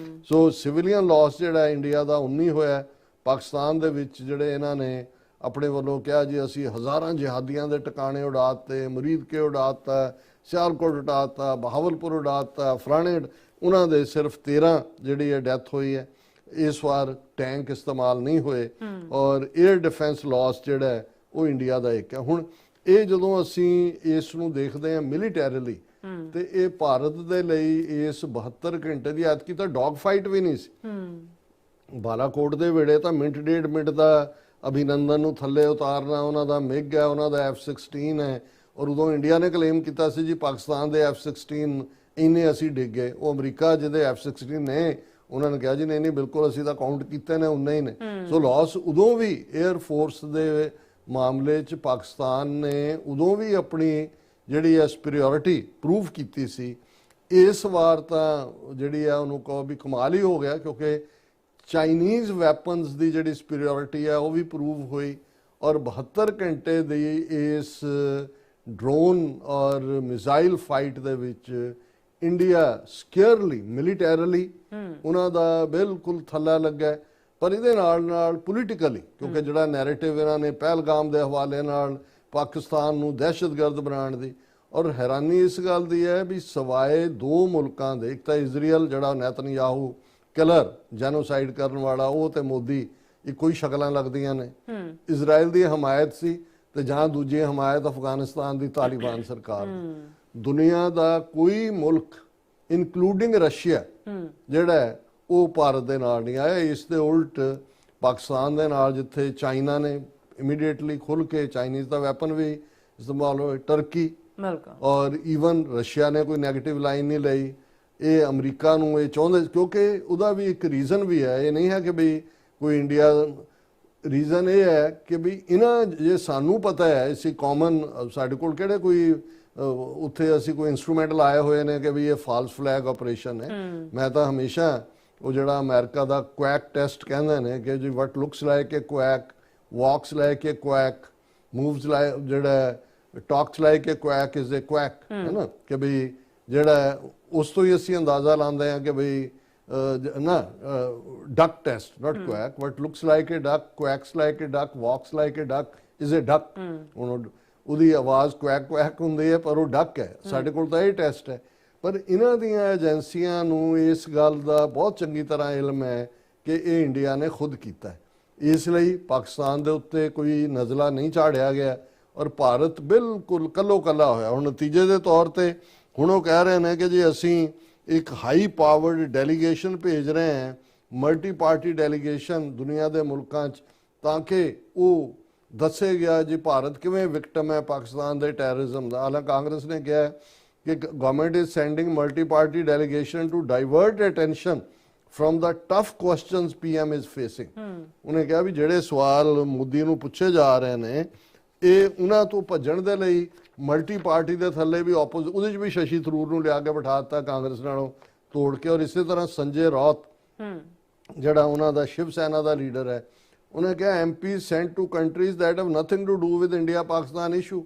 ਸੋ ਸਿਵਿਲੀਅਨ ਲਾਸ ਜਿਹੜਾ ਇੰਡੀਆ ਦਾ 19 ਹੋਇਆ। ਪਾਕਿਸਤਾਨ ਦੇ ਵਿੱਚ ਜਿਹੜੇ ਇਹਨਾਂ ਨੇ ਆਪਣੇ ਵੱਲੋਂ ਕਿਹਾ ਜੀ ਅਸੀਂ ਹਜ਼ਾਰਾਂ ਜਿਹਾਦੀਆਂ ਦੇ ਟਿਕਾਣੇ ਉਡਾਤੇ, ਮੁਰੀਦ ਕੇ ਉਡਾਤਾ, ਸਿਆਲਕੋਟ ਉਡਾਤਾ, ਬਹਾਵਲਪੁਰ ਉਡਾਤਾ, ਫਲਾਣੇ, ਉਹਨਾਂ ਦੇ ਸਿਰਫ 13 ਜਿਹੜੀ ਹੈ ਡੈਥ ਹੋਈ ਹੈ। ਇਸ ਵਾਰ ਟੈਂਕ ਇਸਤੇਮਾਲ ਨਹੀਂ ਹੋਏ ਔਰ 에ਅਰ ਡਿਫੈਂਸ ਲਾਸ ਜਿਹੜਾ ਹੈ ਉਹ ਇੰਡੀਆ ਦਾ 1 ਹੈ। ਹੁਣ ਇਹ ਜਦੋਂ ਅਸੀਂ ਇਸ ਨੂੰ ਦੇਖਦੇ ਹਾਂ ਮਿਲੀਟੈਰੀਲੀ, ਤੇ ਇਹ ਭਾਰਤ ਦੇ ਲਈ ਇਸ 72 ਘੰਟੇ ਦੀ ਐਤਕੀ ਤਾਂ ਡੌਗ ਫਾਈਟ ਵੀ ਨਹੀਂ ਸੀ। ਬਾਲਾਕੋਟ ਦੇ ਵੇੜੇ ਤਾਂ ਮਿੰਟ ਡੇਢ ਮਿੰਟ ਦਾ ਅਭਿਨੰਦਨ ਨੂੰ ਥੱਲੇ ਉਤਾਰਨਾ, ਉਹਨਾਂ ਦਾ ਮਿਗ ਹੈ, ਉਹਨਾਂ ਦਾ F-16 ਹੈ, ਔਰ ਉਦੋਂ ਇੰਡੀਆ ਨੇ ਕਲੇਮ ਕੀਤਾ ਸੀ ਜੀ ਪਾਕਿਸਤਾਨ ਦੇ F-16 ਇੰਨੇ ਅਸੀਂ ਡਿੱਗੇ। ਉਹ ਅਮਰੀਕਾ ਜਿਹਦੇ F-16 ਨੇ, ਉਹਨਾਂ ਨੇ ਕਿਹਾ ਜੀ ਨਹੀਂ ਬਿਲਕੁਲ ਅਸੀਂ ਤਾਂ ਕਾਊਂਟ ਕੀਤੇ ਨੇ, ਉਨੇ ਹੀ ਨੇ। ਸੋ ਲਾਸ ਉਦੋਂ ਵੀ 에ਅਰ ਫੋਰਸ ਦੇ ਮਾਮਲੇ 'ਚ ਪਾਕਿਸਤਾਨ ਨੇ ਉਦੋਂ ਵੀ ਆਪਣੀ ਜਿਹੜੀ ਹੈ ਸੁਪੀਰੀਅਰਿਟੀ ਪ੍ਰੂਵ ਕੀਤੀ ਸੀ। ਇਸ ਵਾਰ ਤਾਂ ਜਿਹੜੀ ਆ ਉਹਨੂੰ ਕਹੋ ਵੀ ਕਮਾਲ ਹੀ ਹੋ ਗਿਆ, ਕਿਉਂਕਿ ਚਾਈਨੀਜ਼ ਵੈਪਨਸ ਦੀ ਜਿਹੜੀ ਸੁਪੀਰੀਅਰਿਟੀ ਹੈ ਉਹ ਵੀ ਪ੍ਰੂਵ ਹੋਈ ਔਰ 72 ਘੰਟੇ ਦੀ ਇਸ ਡਰੋਨ ਔਰ ਮਿਜ਼ਾਈਲ ਫਾਈਟ ਦੇ ਵਿੱਚ ਇੰਡੀਆ ਸਕੇਅਰਲੀ ਮਿਲੀਟੈਰੀਲੀ ਉਹਨਾਂ ਦਾ ਬਿਲਕੁਲ ਥੱਲਾ ਲੱਗਾ। ਪਰ ਇਹਦੇ ਨਾਲ ਪੋਲੀਟੀਕਲੀ, ਕਿਉਂਕਿ ਜਿਹੜਾ ਨੈਰੇਟਿਵ ਇਹਨਾਂ ਨੇ ਪਹਿਲਗਾਮ ਦੇ ਹਵਾਲੇ ਨਾਲ ਪਾਕਿਸਤਾਨ ਨੂੰ ਦਹਿਸ਼ਤਗਰਦ ਬਣਾਉਣ ਦੀ, ਔਰ ਹੈਰਾਨੀ ਇਸ ਗੱਲ ਦੀ ਹੈ ਵੀ ਸਵਾਏ 2 ਮੁਲਕਾਂ ਦੇ, ਇੱਕ ਤਾਂ ਇਜ਼ਰਾਈਲ ਜਿਹੜਾ ਨੇਤਨਯਾਹੂ ਕਿਲਰ ਜੈਨੋਸਾਈਡ ਕਰਨ ਵਾਲਾ, ਉਹ ਤੇ ਮੋਦੀ ਇੱਕੋ ਹੀ ਸ਼ਕਲਾਂ ਲੱਗਦੀਆਂ ਨੇ। ਇਜ਼ਰਾਈਲ ਦੀ ਹਮਾਇਤ ਸੀ ਤੇ ਜਾਂ ਦੂਜੀ ਹਮਾਇਤ ਅਫਗਾਨਿਸਤਾਨ ਦੀ ਤਾਲਿਬਾਨ ਸਰਕਾਰ ਦੀ। ਦੁਨੀਆ ਦਾ ਕੋਈ ਮੁਲਕ ਇਨਕਲੂਡਿੰਗ ਰਸ਼ੀਆ ਜਿਹੜਾ ਉਹ ਭਾਰਤ ਦੇ ਨਾਲ ਨਹੀਂ ਆਇਆ। ਇਸ ਦੇ ਉਲਟ ਪਾਕਿਸਤਾਨ ਦੇ ਨਾਲ, ਜਿੱਥੇ ਚਾਈਨਾ ਨੇ ਇਮੀਡੀਏਟਲੀ ਖੁੱਲ ਕੇ ਚਾਈਨੀਜ਼ ਦਾ ਵੈਪਨ ਵੀ ਇਸਤੇਮਾਲ ਹੋਇਆ, ਟਰਕੀ ਔਰ ਈਵਨ ਰਸ਼ੀਆ ਨੇ ਕੋਈ ਨੈਗੇਟਿਵ ਲਾਈਨ ਨਹੀਂ ਲਈ। ਇਹ ਅਮਰੀਕਾ ਨੂੰ ਇਹ ਚਾਹੁੰਦੇ, ਕਿਉਂਕਿ ਉਹਦਾ ਵੀ ਇੱਕ ਰੀਜ਼ਨ ਵੀ ਹੈ, ਇਹ ਨਹੀਂ ਹੈ ਕਿ ਵੀ ਕੋਈ ਇੰਡੀਆ, ਰੀਜ਼ਨ ਇਹ ਹੈ ਕਿ ਵੀ ਇਹਨਾਂ ਜੇ ਸਾਨੂੰ ਪਤਾ ਹੈ ਅਸੀਂ ਕਾਮਨ, ਸਾਡੇ ਕੋਲ ਕਿਹੜੇ ਕੋਈ ਉੱਥੇ ਅਸੀਂ ਕੋਈ ਇਨਸਟਰੂਮੈਂਟ ਲਾਏ ਹੋਏ ਨੇ ਕਿ ਵੀ ਇਹ ਫਾਲਸ ਫਲੈਗ ਆਪਰੇਸ਼ਨ ਹੈ। ਮੈਂ ਤਾਂ ਹਮੇਸ਼ਾ ਉਹ ਜਿਹੜਾ ਅਮਰੀਕਾ ਦਾ ਕੁਐਕ ਟੈਸਟ ਕਹਿੰਦੇ ਨੇ ਕਿ ਜੀ ਵਟ ਲੁਕਸ ਲਾਈਕ ਏ ਕੁਐਕ, ਵਾਕਸ ਲਾਈਕ ਏ ਕੁਐਕ, ਮੂਵਸ ਲਾਈਕ, ਜਿਹੜਾ talks like A ਕੁਐਕ is a ਕੁਐਕ, ਹੈ ਨਾ, ਕਿ ਵੀ ਜਿਹੜਾ ਉਸ ਤੋਂ ਹੀ ਅਸੀਂ ਅੰਦਾਜ਼ਾ ਲਾਉਂਦੇ ਹਾਂ ਕਿ ਬਈ ਨਾ duck test, not quack, what looks like a duck, quacks like a duck, walks like a duck is a duck. ਹੁਣ ਉਹਦੀ ਆਵਾਜ਼ ਕੁਐਕ ਕੁਐਕ ਹੁੰਦੀ ਹੈ ਪਰ ਉਹ ਡਕ ਹੈ। ਸਾਡੇ ਕੋਲ ਤਾਂ ਇਹ ਟੈਸਟ ਹੈ। ਪਰ ਇਹਨਾਂ ਦੀਆਂ ਏਜੰਸੀਆਂ ਨੂੰ ਇਸ ਗੱਲ ਦਾ ਬਹੁਤ ਚੰਗੀ ਤਰ੍ਹਾਂ ਇਲਮ ਹੈ ਕਿ ਇਹ ਇੰਡੀਆ ਨੇ ਖੁਦ ਕੀਤਾ, ਇਸ ਲਈ ਪਾਕਿਸਤਾਨ ਦੇ ਉੱਤੇ ਕੋਈ ਨਜ਼ਲਾ ਨਹੀਂ ਝਾੜਿਆ ਗਿਆ ਔਰ ਭਾਰਤ ਬਿਲਕੁਲ ਕੱਲੋ ਕੱਲਾ ਹੋਇਆ। ਹੁਣ ਨਤੀਜੇ ਦੇ ਤੌਰ ਤੇ ਹੁਣ ਉਹ ਕਹਿ ਰਹੇ ਨੇ ਕਿ ਜੀ ਅਸੀਂ ਇੱਕ ਹਾਈ ਪਾਵਰਡ ਡੈਲੀਗੇਸ਼ਨ ਭੇਜ ਰਹੇ ਹਾਂ, ਮਲਟੀ ਪਾਰਟੀ ਡੈਲੀਗੇਸ਼ਨ ਦੁਨੀਆ ਦੇ ਮੁਲਕਾਂ 'ਚ, ਤਾਂ ਕਿ ਉਹ ਦੱਸੇ ਗਿਆ ਜੀ ਭਾਰਤ ਕਿਵੇਂ ਵਿਕਟਮ ਹੈ ਪਾਕਿਸਤਾਨ ਦੇ ਟੈਰਰਿਜ਼ਮ ਦਾ। ਹਾਲਾਂਕਿ ਕਾਂਗਰਸ ਨੇ ਕਿਹਾ ਕਿ government is sending multi party delegation to divert attention from the tough questions PM is facing. ਉਹਨੇ ਕਿਹਾ ਵੀ ਜਿਹੜੇ ਸਵਾਲ ਮੋਦੀ ਨੂੰ ਪੁੱਛੇ ਜਾ ਰਹੇ ਨੇ ਇਹ ਉਹਨਾਂ ਤੋਂ ਭੱਜਣ ਦੇ ਲਈ ਮਲਟੀ ਪਾਰਟੀ ਦੇ ਥੱਲੇ ਵੀ ਉਹਦੇ 'ਚ ਵੀ ਸ਼ਸ਼ੀ ਥਰੂਰ ਨੂੰ ਲਿਆ ਕੇ ਬਿਠਾ ਦਿੱਤਾ ਕਾਂਗਰਸ ਨਾਲੋਂ ਤੋੜ ਕੇ। ਔਰ ਇਸੇ ਤਰ੍ਹਾਂ ਸੰਜੇ ਰੌਤ ਜਿਹੜਾ ਉਹਨਾਂ ਦਾ ਸ਼ਿਵ ਸੈਨਾ ਦਾ ਲੀਡਰ ਹੈ, ਉਹਨੇ ਕਿਹਾ MP sent to countries that have nothing to do with India Pakistan issue,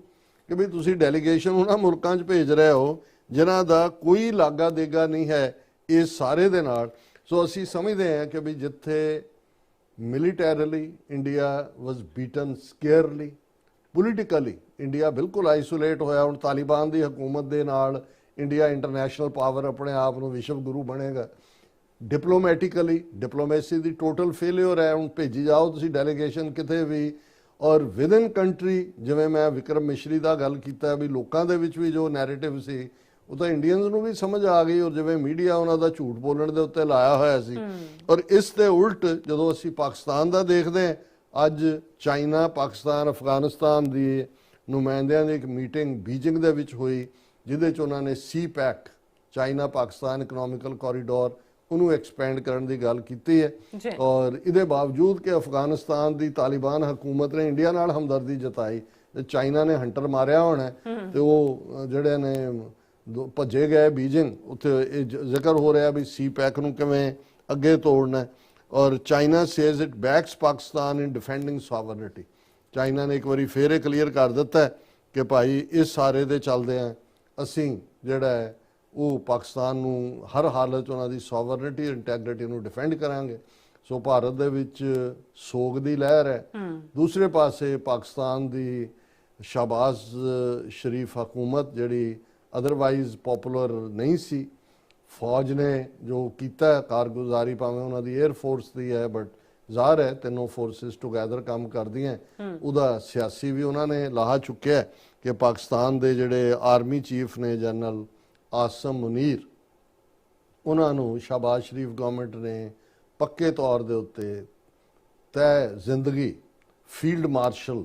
ਕਿ ਵੀ ਤੁਸੀਂ ਡੈਲੀਗੇਸ਼ਨ ਉਹਨਾਂ ਮੁਲਕਾਂ 'ਚ ਭੇਜ ਰਹੇ ਹੋ ਜਿਨ੍ਹਾਂ ਦਾ ਕੋਈ ਲਾਗਾ ਦੇਗਾ ਨਹੀਂ ਹੈ ਇਸ ਸਾਰੇ ਦੇ ਨਾਲ। ਸੋ ਅਸੀਂ ਸਮਝਦੇ ਹਾਂ ਕਿ ਵੀ ਜਿੱਥੇ ਮਿਲੀਟੈਰਲੀ ਇੰਡੀਆ ਵਾਸ ਬੀਟਨ ਸਕੇਅਰਲੀ, ਪੋਲੀਟੀਕਲੀ ਇੰਡੀਆ ਬਿਲਕੁਲ ਆਈਸੋਲੇਟ ਹੋਇਆ। ਹੁਣ ਤਾਲਿਬਾਨ ਦੀ ਹਕੂਮਤ ਦੇ ਨਾਲ ਇੰਡੀਆ ਇੰਟਰਨੈਸ਼ਨਲ ਪਾਵਰ ਆਪਣੇ ਆਪ ਨੂੰ ਵਿਸ਼ਵ ਗੁਰੂ ਬਣੇਗਾ। ਡਿਪਲੋਮੈਟਿਕਲੀ ਡਿਪਲੋਮੇਸੀ ਦੀ ਟੋਟਲ ਫੇਲਿਅਰ ਹੈ। ਹੁਣ ਭੇਜੀ ਜਾਓ ਤੁਸੀਂ ਡੈਲੀਗੇਸ਼ਨ ਕਿਤੇ ਵੀ, ਔਰ ਵਿਦਨ ਕੰਟਰੀ ਜਿਵੇਂ ਮੈਂ ਵਿਕਰਮ ਮਿਸ਼ਰੀ ਦਾ ਗੱਲ ਕੀਤਾ ਵੀ ਲੋਕਾਂ ਦੇ ਵਿੱਚ ਵੀ ਜੋ ਨੈਰੇਟਿਵ ਸੀ ਉਹ ਤਾਂ ਇੰਡੀਅਨਸ ਨੂੰ ਵੀ ਸਮਝ ਆ ਗਈ, ਔਰ ਜਿਵੇਂ ਮੀਡੀਆ ਉਹਨਾਂ ਦਾ ਝੂਠ ਬੋਲਣ ਦੇ ਉੱਤੇ ਲਾਇਆ ਹੋਇਆ ਸੀ। ਔਰ ਇਸ ਦੇ ਉਲਟ ਜਦੋਂ ਅਸੀਂ ਪਾਕਿਸਤਾਨ ਦਾ ਦੇਖਦੇ ਹਾਂ, ਅੱਜ ਚਾਈਨਾ, ਪਾਕਿਸਤਾਨ, ਅਫਗਾਨਿਸਤਾਨ ਦੀ ਨੁਮਾਇੰਦਿਆਂ ਦੀ ਇੱਕ ਮੀਟਿੰਗ ਬੀਜਿੰਗ ਦੇ ਵਿੱਚ ਹੋਈ ਜਿਹਦੇ 'ਚ ਉਹਨਾਂ ਨੇ CPEC China Pakistan economical corridor ਉਹਨੂੰ ਐਕਸਪੈਂਡ ਕਰਨ ਦੀ ਗੱਲ ਕੀਤੀ ਹੈ। ਔਰ ਇਹਦੇ ਬਾਵਜੂਦ ਕਿ ਅਫਗਾਨਿਸਤਾਨ ਦੀ ਤਾਲਿਬਾਨ ਹਕੂਮਤ ਨੇ ਇੰਡੀਆ ਨਾਲ ਹਮਦਰਦੀ ਜਤਾਈ, ਤੇ ਚਾਈਨਾ ਨੇ ਹੰਟਰ ਮਾਰਿਆ ਹੋਣਾ ਤੇ ਉਹ ਜਿਹੜੇ ਨੇ ਭੱਜੇ ਗਏ ਬੀਜਿੰਗ, ਉੱਥੇ ਇਹ ਜ਼ਿਕਰ ਹੋ ਰਿਹਾ ਵੀ CPEC ਨੂੰ ਕਿਵੇਂ ਅੱਗੇ ਤੋੜਨਾ। ਔਰ China says it backs Pakistan in defending sovereignty. China ਨੇ ਇੱਕ ਵਾਰੀ ਫੇਰ ਇਹ ਕਲੀਅਰ ਕਰ ਦਿੱਤਾ ਕਿ ਭਾਈ ਇਸ ਸਾਰੇ ਦੇ ਚੱਲਦੇ ਆ ਅਸੀਂ ਜਿਹੜਾ ਹੈ ਉਹ ਪਾਕਿਸਤਾਨ ਨੂੰ ਹਰ ਹਾਲਤ 'ਚ ਉਹਨਾਂ ਦੀ ਸੋਵਰਨਿਟੀ ਇੰਟੈਗਰਿਟੀ ਨੂੰ ਡਿਫੈਂਡ ਕਰਾਂਗੇ। ਸੋ ਭਾਰਤ ਦੇ ਵਿੱਚ ਸੋਗ ਦੀ ਲਹਿਰ ਹੈ। ਦੂਸਰੇ ਪਾਸੇ ਪਾਕਿਸਤਾਨ ਦੀ ਸ਼ਾਬਾਜ਼ ਸ਼ਰੀਫ ਹਕੂਮਤ ਜਿਹੜੀ ਅਦਰਵਾਈਜ਼ ਪੋਪੂਲਰ ਨਹੀਂ ਸੀ, ਫੌਜ ਨੇ ਜੋ ਕੀਤਾ ਕਾਰਗੁਜ਼ਾਰੀ ਭਾਵੇਂ ਉਹਨਾਂ ਦੀ 에ਅਰ ਫੋਰਸ ਦੀ ਹੈ, ਬਟ ਜ਼ਾਹਰ ਹੈ ਤਿੰਨੋਂ ਫੋਰਸਿਸ ਟੁਗੈਦਰ ਕੰਮ ਕਰਦੀਆਂ, ਉਹਦਾ ਸਿਆਸੀ ਵੀ ਉਹਨਾਂ ਨੇ ਲਾਹਾ ਚੁੱਕਿਆ ਕਿ ਪਾਕਿਸਤਾਨ ਦੇ ਜਿਹੜੇ ਆਰਮੀ ਚੀਫ ਨੇ ਜਨਰਲ ਆਸਮ ਮੁਨੀਰ, ਉਹਨਾਂ ਨੂੰ ਸ਼ਾਬਾਜ਼ ਸ਼ਰੀਫ ਗਵਰਨਮੈਂਟ ਨੇ ਪੱਕੇ ਤੌਰ ਦੇ ਉੱਤੇ ਤੈਅ ਜ਼ਿੰਦਗੀ ਫੀਲਡ ਮਾਰਸ਼ਲ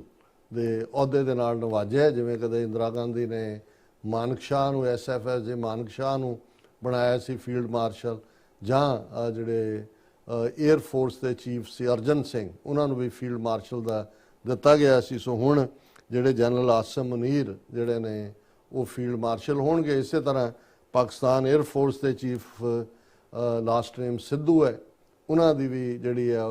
ਦੇ ਅਹੁਦੇ ਦੇ ਨਾਲ ਨਵਾਜਿਆ। ਜਿਵੇਂ ਕਦੇ ਇੰਦਰਾ ਗਾਂਧੀ ਨੇ ਮਾਨਕ ਸ਼ਾਹ ਨੂੰ SFS ਦੇ ਮਾਨਕ ਸ਼ਾਹ ਨੂੰ ਬਣਾਇਆ ਸੀ ਫੀਲਡ ਮਾਰਸ਼ਲ, ਜਾਂ ਜਿਹੜੇ 에ਅਰ ਫੋਰਸ ਦੇ ਚੀਫ ਸੀ ਅਰਜਨ ਸਿੰਘ, ਉਹਨਾਂ ਨੂੰ ਵੀ ਫੀਲਡ ਮਾਰਸ਼ਲ ਦਾ ਦਿੱਤਾ ਗਿਆ ਸੀ। ਸੋ ਹੁਣ ਜਿਹੜੇ ਜਨਰਲ ਆਸਮ ਮੁਨੀਰ ਜਿਹੜੇ ਨੇ ਉਹ ਫੀਲਡ ਮਾਰਸ਼ਲ ਹੋਣਗੇ। ਇਸੇ ਤਰ੍ਹਾਂ ਪਾਕਿਸਤਾਨ 에ਅਰ ਫੋਰਸ ਦੇ ਚੀਫ ਲਾਸਟ ਨੇਮ ਸਿੱਧੂ ਹੈ, ਉਹਨਾਂ ਦੀ ਵੀ ਜਿਹੜੀ ਹੈ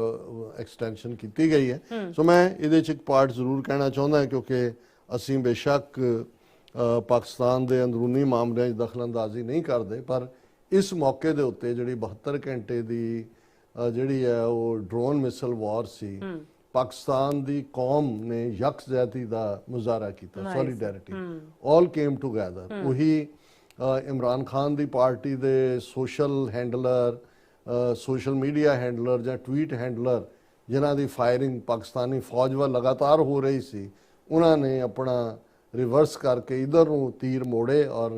ਐਕਸਟੈਂਸ਼ਨ ਕੀਤੀ ਗਈ ਹੈ। ਸੋ ਮੈਂ ਇਹਦੇ 'ਚ ਇੱਕ ਪਾਰਟ ਜ਼ਰੂਰ ਕਹਿਣਾ ਚਾਹੁੰਦਾ ਕਿਉਂਕਿ ਅਸੀਂ ਬੇਸ਼ੱਕ ਪਾਕਿਸਤਾਨ ਦੇ ਅੰਦਰੂਨੀ ਮਾਮਲਿਆਂ 'ਚ ਦਖਲਅੰਦਾਜ਼ੀ ਨਹੀਂ ਕਰਦੇ, ਪਰ ਇਸ ਮੌਕੇ ਦੇ ਉੱਤੇ ਜਿਹੜੀ 72 ਘੰਟੇ ਦੀ ਜਿਹੜੀ ਹੈ ਉਹ ਡਰੋਨ ਮਿਸਲ ਵਾਰ ਸੀ, ਪਾਕਿਸਤਾਨ ਦੀ ਕੌਮ ਨੇ ਯਕਜਹਿਤੀ ਦਾ ਮੁਜ਼ਾਹਰਾ ਕੀਤਾ, ਸੋਲੀਡੈਰਿਟੀ, ਆਲ ਕੇਮ ਟੂਗੈਦਰ। ਉਹੀ ਇਮਰਾਨ ਖਾਨ ਦੀ ਪਾਰਟੀ ਦੇ social handler, social media handler ਜਾਂ ਟਵੀਟ ਹੈਂਡਲਰ ਜਿਨ੍ਹਾਂ ਦੀ ਫਾਇਰਿੰਗ ਪਾਕਿਸਤਾਨੀ ਫੌਜ ਵੱਲ ਲਗਾਤਾਰ ਹੋ ਰਹੀ ਸੀ, ਉਹਨਾਂ ਨੇ ਆਪਣਾ ਰਿਵਰਸ ਕਰਕੇ ਇਧਰ ਨੂੰ ਤੀਰ ਮੋੜੇ। ਔਰ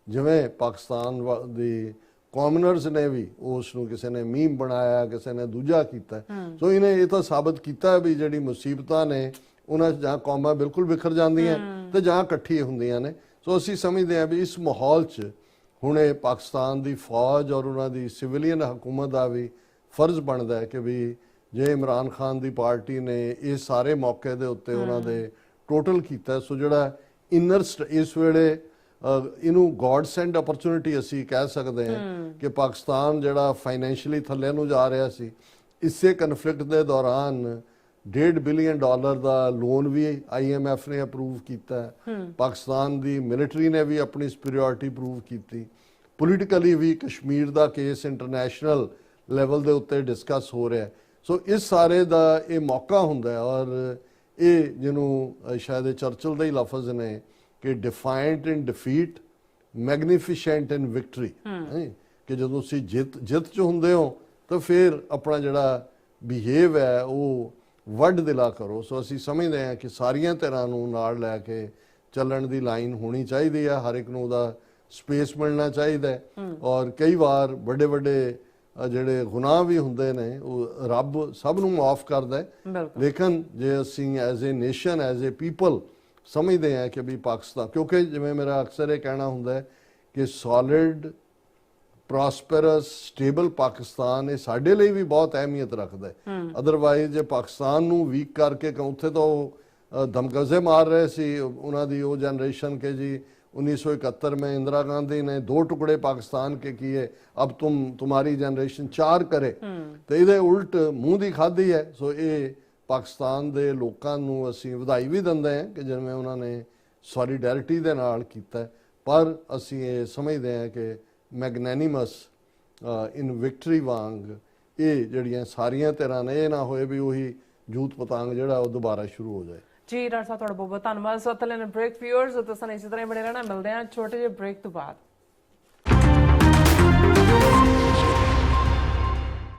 ਜਿਵੇਂ ਪਾਕਿਸਤਾਨ ਦੀ ਕਾਮਨਰਸ ਨੇ ਵੀ ਉਸ ਨੂੰ ਕਿਸੇ ਨੇ ਮੀਮ ਬਣਾਇਆ, ਕਿਸੇ ਨੇ ਦੂਜਾ ਕੀਤਾ। ਸੋ ਇਹਨੇ ਇਹ ਤਾਂ ਸਾਬਤ ਕੀਤਾ ਵੀ ਜਿਹੜੀ ਮੁਸੀਬਤਾਂ ਨੇ ਉਹਨਾਂ 'ਚ ਜਾਂ ਕੌਮਾਂ ਬਿਲਕੁਲ ਵਿਖਰ ਜਾਂਦੀਆਂ ਤੇ ਜਾਂ ਇਕੱਠੀ ਹੁੰਦੀਆਂ ਨੇ। ਸੋ ਅਸੀਂ ਸਮਝਦੇ ਹਾਂ ਵੀ ਇਸ ਮਾਹੌਲ 'ਚ ਹੁਣੇ ਪਾਕਿਸਤਾਨ ਦੀ ਫੌਜ ਔਰ ਉਹਨਾਂ ਦੀ ਸਿਵਲੀਅਨ ਹਕੂਮਤ ਦਾ ਵੀ ਫਰਜ਼ ਬਣਦਾ ਹੈ ਕਿ ਵੀ ਜੇ ਇਮਰਾਨ ਖਾਨ ਦੀ ਪਾਰਟੀ ਨੇ ਇਹ ਸਾਰੇ ਮੌਕੇ ਦੇ ਉੱਤੇ ਉਹਨਾਂ ਦੇ ਟੋਟਲ ਕੀਤਾ, ਸੋ ਜਿਹੜਾ ਇਨਰ ਇਸ ਵੇਲੇ ਇਹਨੂੰ ਗੋਡ ਸੈਂਡ ਅਪਰਚੁਨਿਟੀ ਅਸੀਂ ਕਹਿ ਸਕਦੇ ਹਾਂ ਕਿ ਪਾਕਿਸਤਾਨ ਜਿਹੜਾ ਫਾਈਨੈਂਸ਼ੀਅਲੀ ਥੱਲੇ ਨੂੰ ਜਾ ਰਿਹਾ ਸੀ, ਇਸੇ ਕਨਫਲਿਕਟ ਦੇ ਦੌਰਾਨ $1.5 ਬਿਲੀਅਨ ਦਾ ਲੋਨ ਵੀ IMF ਨੇ ਅਪਰੂਵ ਕੀਤਾ। ਪਾਕਿਸਤਾਨ ਦੀ ਮਿਲਟਰੀ ਨੇ ਵੀ ਆਪਣੀ ਸੁਪੀਰੀਅਰਿਟੀ ਪ੍ਰੂਵ ਕੀਤੀ। ਪੋਲੀਟੀਕਲੀ ਵੀ ਕਸ਼ਮੀਰ ਦਾ ਕੇਸ ਇੰਟਰਨੈਸ਼ਨਲ ਲੈਵਲ ਦੇ ਉੱਤੇ ਡਿਸਕਸ ਹੋ ਰਿਹਾ। ਸੋ ਇਸ ਸਾਰੇ ਦਾ ਇਹ ਮੌਕਾ ਹੁੰਦਾ ਹੈ। ਔਰ ਇਹ ਜਿਹਨੂੰ ਸ਼ਾਇਦ ਚਰਚਲ ਦੇ ਹੀ ਲਫ਼ਜ਼ ਨੇ ਕਿ ਡਿਫਾਇੰਟ ਇਨ ਡਿਫੀਟ, ਮੈਗਨੀਫੀਸ਼ੈਂਟ ਇਨ ਵਿਕਟਰੀ, ਕਿ ਜਦੋਂ ਤੁਸੀਂ ਜਿੱਤ 'ਚ ਹੁੰਦੇ ਹੋ ਤਾਂ ਫਿਰ ਆਪਣਾ ਜਿਹੜਾ ਬਿਹੇਵ ਹੈ ਉਹ ਵੱਡ ਦਿਲਾ ਕਰੋ। ਸੋ ਅਸੀਂ ਸਮਝਦੇ ਹਾਂ ਕਿ ਸਾਰੀਆਂ ਧਿਰਾਂ ਨੂੰ ਨਾਲ ਲੈ ਕੇ ਚੱਲਣ ਦੀ ਲਾਈਨ ਹੋਣੀ ਚਾਹੀਦੀ ਹੈ, ਹਰ ਇੱਕ ਨੂੰ ਉਹਦਾ ਸਪੇਸ ਮਿਲਣਾ ਚਾਹੀਦਾ ਹੈ। ਔਰ ਕਈ ਵਾਰ ਵੱਡੇ ਵੱਡੇ ਜਿਹੜੇ ਗੁਨਾਹ ਵੀ ਹੁੰਦੇ ਨੇ ਉਹ ਰੱਬ ਸਭ ਨੂੰ ਮਾਫ ਕਰਦਾ ਹੈ, ਲੇਕਿਨ ਜੇ ਅਸੀਂ as a nation, as a people ਸਮਝਦੇ ਹਾਂ ਕਿ ਵੀ ਪਾਕਿਸਤਾਨ, ਕਿਉਂਕਿ ਜਿਵੇਂ ਮੇਰਾ ਅਕਸਰ ਇਹ ਕਹਿਣਾ ਹੁੰਦਾ ਹੈ ਕਿ ਸੋਲਿਡ, ਪ੍ਰੋਸਪਰਸ, ਸਟੇਬਲ ਪਾਕਿਸਤਾਨ ਇਹ ਸਾਡੇ ਲਈ ਵੀ ਬਹੁਤ ਅਹਿਮੀਅਤ ਰੱਖਦਾ ਹੈ। ਅਦਰਵਾਈਜ਼ ਜੇ ਪਾਕਿਸਤਾਨ ਨੂੰ ਵੀਕ ਕਰਕੇ ਉੱਥੇ ਤਾਂ ਉਹ ਧਮਕਜ਼ੇ ਮਾਰ ਰਹੇ ਸੀ ਉਹਨਾਂ ਦੀ ਉਹ ਜਨਰੇਸ਼ਨ के जी 1971 में इंदिरा गांधी ने 2 टुकड़े पाकिस्तान के किए, अब तुम्हारी जनरेशन 4 करे। तो ਇਹਦੇ ਉਲਟ ਮੂੰਹ ਦੀ ਖਾਧੀ ਹੈ। ਸੋ ਇਹ ਪਾਕਿਸਤਾਨ ਦੇ ਲੋਕਾਂ ਨੂੰ ਅਸੀਂ ਵਧਾਈ ਵੀ ਦਿੰਦੇ ਹਾਂ ਕਿ ਜਿਵੇਂ ਉਹਨਾਂ ਨੇ ਸੋਲੀਡੈਰਿਟੀ ਦੇ ਨਾਲ ਕੀਤਾ, ਪਰ ਅਸੀਂ ਇਹ ਸਮਝਦੇ ਹਾਂ ਕਿ ਮੈਗਨੈਨਿਮਸ ਇਨ ਵਿਕਟਰੀ ਵਾਂਗ ਇਹ ਜਿਹੜੀਆਂ ਸਾਰੀਆਂ ਧਿਰਾਂ ਨੇ, ਇਹ ਨਾ ਹੋਏ ਵੀ ਉਹੀ ਜੂਤ ਪਤੰਗ ਜਿਹੜਾ ਉਹ ਦੁਬਾਰਾ ਸ਼ੁਰੂ ਹੋ ਜਾਏ। ਜੀ ਡਾਕਟਰ ਸਾਹਿਬ ਤੁਹਾਡਾ ਬਹੁਤ ਬਹੁਤ ਧੰਨਵਾਦ। ਸੋ ਤਲਨ ਬ੍ਰੇਕ ਵਿਊਅਰਸ, ਤੁਸੀਂ ਇਸੇ ਤਰ੍ਹਾਂ ਬਣੇ ਰਹਿਣਾ। ਮਿਲਦੇ ਹਾਂ ਛੋਟੇ ਜਿਹੇ ਬ੍ਰੇਕ ਤੋਂ ਬਾਅਦ।